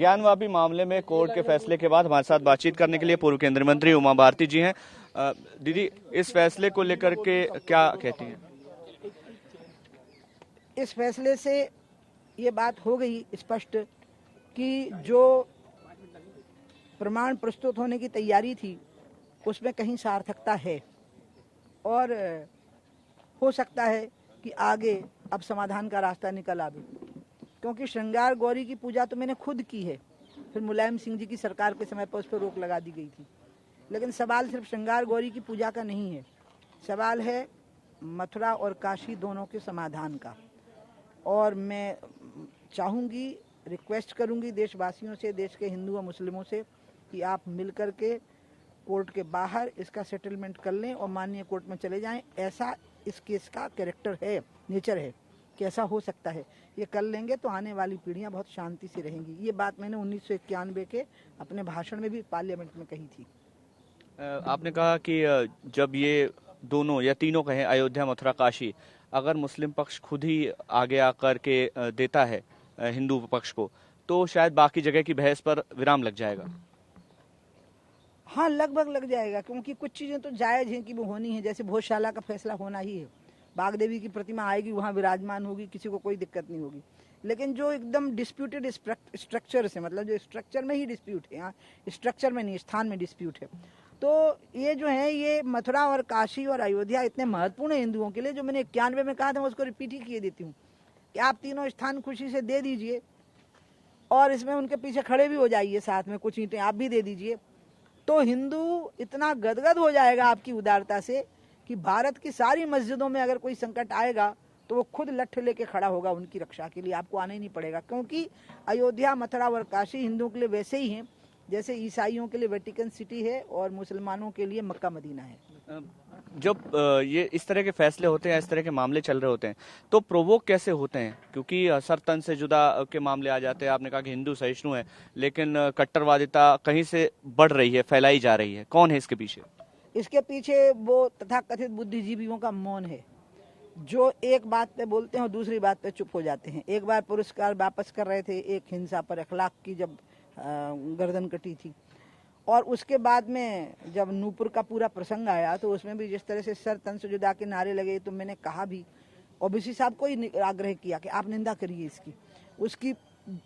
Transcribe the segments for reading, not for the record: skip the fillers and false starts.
ज्ञानवापी मामले में कोर्ट के फैसले के बाद हमारे साथ बातचीत करने के लिए पूर्व केंद्रीय मंत्री उमा भारती जी हैं। दीदी, इस फैसले को लेकर के क्या कहती हैं? इस फैसले से ये बात हो गई स्पष्ट कि जो प्रमाण प्रस्तुत होने की तैयारी थी उसमें कहीं सार्थकता है और हो सकता है कि आगे अब समाधान का रास्ता निकल आवे, क्योंकि श्रृंगार गौरी की पूजा तो मैंने खुद की है, फिर मुलायम सिंह जी की सरकार के समय पर उस पर रोक लगा दी गई थी। लेकिन सवाल सिर्फ श्रृंगार गौरी की पूजा का नहीं है, सवाल है मथुरा और काशी दोनों के समाधान का। और मैं चाहूँगी, रिक्वेस्ट करूँगी देशवासियों से, देश के हिंदू और मुस्लिमों से कि आप मिलकर के कोर्ट के बाहर इसका सेटलमेंट कर लें और माननीय कोर्ट में चले जाएं। ऐसा इस केस का कैरेक्टर है, नेचर है कि ऐसा हो सकता है। ये कर लेंगे तो आने वाली पीढ़ियां बहुत शांति से रहेंगी। ये बात मैंने 1991 के अपने भाषण में भी पार्लियामेंट में कही थी। आपने कहा कि जब ये दोनों या तीनों कहें, अयोध्या, मथुरा, काशी, अगर मुस्लिम पक्ष खुद ही आगे आकर के देता है हिंदू पक्ष को, तो शायद बाकी जगह की बहस पर विराम लग जाएगा। हाँ, लगभग लग जाएगा, क्योंकि कुछ चीजें तो जायज हैं कि वो होनी है। जैसे भोजशाला का फैसला होना ही है, बाग देवी की प्रतिमा आएगी, वहाँ विराजमान होगी, किसी को कोई दिक्कत नहीं होगी। लेकिन जो एकदम डिस्प्यूटेड स्ट्रक्चर से, मतलब जो स्ट्रक्चर में ही डिस्प्यूट है, यहाँ स्ट्रक्चर में नहीं, स्थान में डिस्प्यूट है, तो ये जो है, ये मथुरा और काशी और अयोध्या इतने महत्वपूर्ण है हिंदुओं के लिए। जो मैंने 91 में कहा था, मैं उसको रिपीट ही किए देती हूँ कि आप तीनों स्थान खुशी से दे दीजिए और इसमें उनके पीछे खड़े भी हो जाइए, साथ में कुछ ईंटें आप भी दे दीजिए, तो हिंदू इतना गदगद हो जाएगा आपकी उदारता से कि भारत की सारी मस्जिदों में अगर कोई संकट आएगा तो वो खुद लठ लेके खड़ा होगा उनकी रक्षा के लिए। आपको आना ही नहीं पड़ेगा, क्योंकि अयोध्या, मथुरा और काशी हिंदुओं के लिए वैसे ही हैं जैसे ईसाइयों के लिए वेटिकन सिटी है और मुसलमानों के लिए मक्का मदीना है। जब ये इस तरह के फैसले होते हैं, इस तरह के मामले चल रहे होते हैं, तो प्रोवोक कैसे होते हैं? क्योंकि सर तन से जुदा के मामले आ जाते हैं। आपने कहा कि हिंदू सहिष्णु है, लेकिन कट्टरवादिता कहीं से बढ़ रही है, फैलाई जा रही है। कौन है इसके पीछे? इसके पीछे वो तथाकथित बुद्धिजीवियों का मौन है, जो एक बात पे बोलते हैं और दूसरी बात पे चुप हो जाते हैं। एक बार पुरस्कार वापस कर रहे थे एक हिंसा पर, अखलाक की जब गर्दन कटी थी, और उसके बाद में जब नूपुर का पूरा प्रसंग आया तो उसमें भी जिस तरह से सर तन से जुदा के नारे लगे, तो मैंने कहा भी, ओबीसी साहब को ही आग्रह किया कि आप निंदा करिए इसकी। उसकी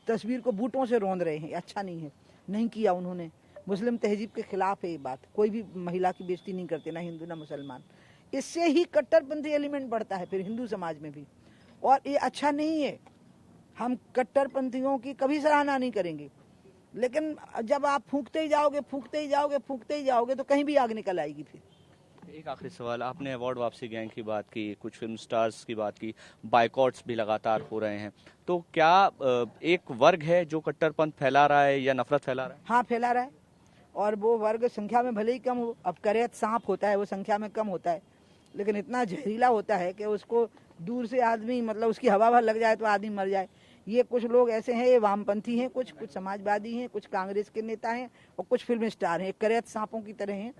तस्वीर को बूटों से रौंद रहे हैं, अच्छा नहीं है। नहीं किया उन्होंने। मुस्लिम तहजीब के खिलाफ है ये बात। कोई भी महिला की बेइज्जती नहीं करते, ना हिंदू ना मुसलमान। इससे ही कट्टरपंथी एलिमेंट बढ़ता है फिर हिंदू समाज में भी, और ये अच्छा नहीं है। हम कट्टरपंथियों की कभी सराहना नहीं करेंगे, लेकिन जब आप फूंकते ही जाओगे तो कहीं भी आग निकल आएगी। फिर एक आखिरी सवाल, आपने अवार्ड वापसी गैंग की बात की, कुछ फिल्म स्टार्स की बात की, बाइकॉट्स भी लगातार हो रहे हैं, तो क्या एक वर्ग है जो कट्टरपंथ फैला रहा है या नफरत फैला रहा है? हाँ, फैला रहा है, और वो वर्ग संख्या में भले ही कम हो। अब करेत सांप होता है, वो संख्या में कम होता है, लेकिन इतना जहरीला होता है कि उसको दूर से आदमी, मतलब उसकी हवा भर लग जाए तो आदमी मर जाए। ये कुछ लोग ऐसे हैं, ये वामपंथी हैं, कुछ समाजवादी हैं, कुछ कांग्रेस के नेता हैं और कुछ फिल्म स्टार हैं। करेत सांपों की तरह हैं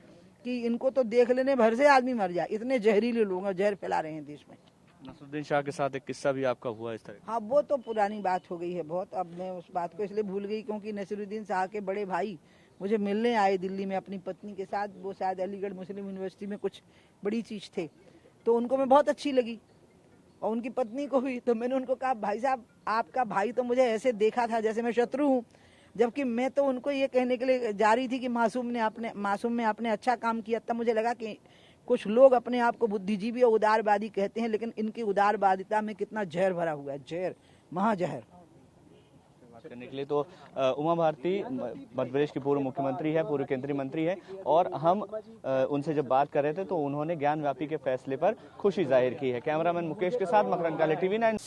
कि इनको तो देख लेने भर से आदमी मर जाए, इतने जहरीले लोग जहर फैला रहे हैं देश में। नसरुद्दीन शाह के साथ एक किस्सा भी आपका हुआ इस तरह? हाँ, वो तो पुरानी बात हो गई है बहुत। अब मैं उस बात को इसलिए भूल गई क्योंकि नसरुद्दीन शाह के बड़े भाई मुझे मिलने आए दिल्ली में अपनी पत्नी के साथ। वो शायद अलीगढ़ मुस्लिम यूनिवर्सिटी में कुछ बड़ी चीज़ थे, तो उनको मैं बहुत अच्छी लगी और उनकी पत्नी को भी। तो मैंने उनको कहा, भाई साहब, आपका भाई तो मुझे ऐसे देखा था जैसे मैं शत्रु हूँ, जबकि मैं तो उनको ये कहने के लिए जा रही थी कि मासूम में आपने अच्छा काम किया। तब मुझे लगा कि कुछ लोग अपने आप को बुद्धिजीवी और उदारवादी कहते हैं, लेकिन इनकी उदारवादिता में कितना जहर भरा हुआ है, जहर, महाजहर। बात करने के लिए तो उमा भारती मध्य प्रदेश की पूर्व मुख्यमंत्री है, पूर्व केंद्रीय मंत्री है, और हम उनसे जब बात कर रहे थे तो उन्होंने ज्ञानवापी के फैसले पर खुशी जाहिर की है। कैमरामैन मुकेश के साथ मकरंद काले, TV9।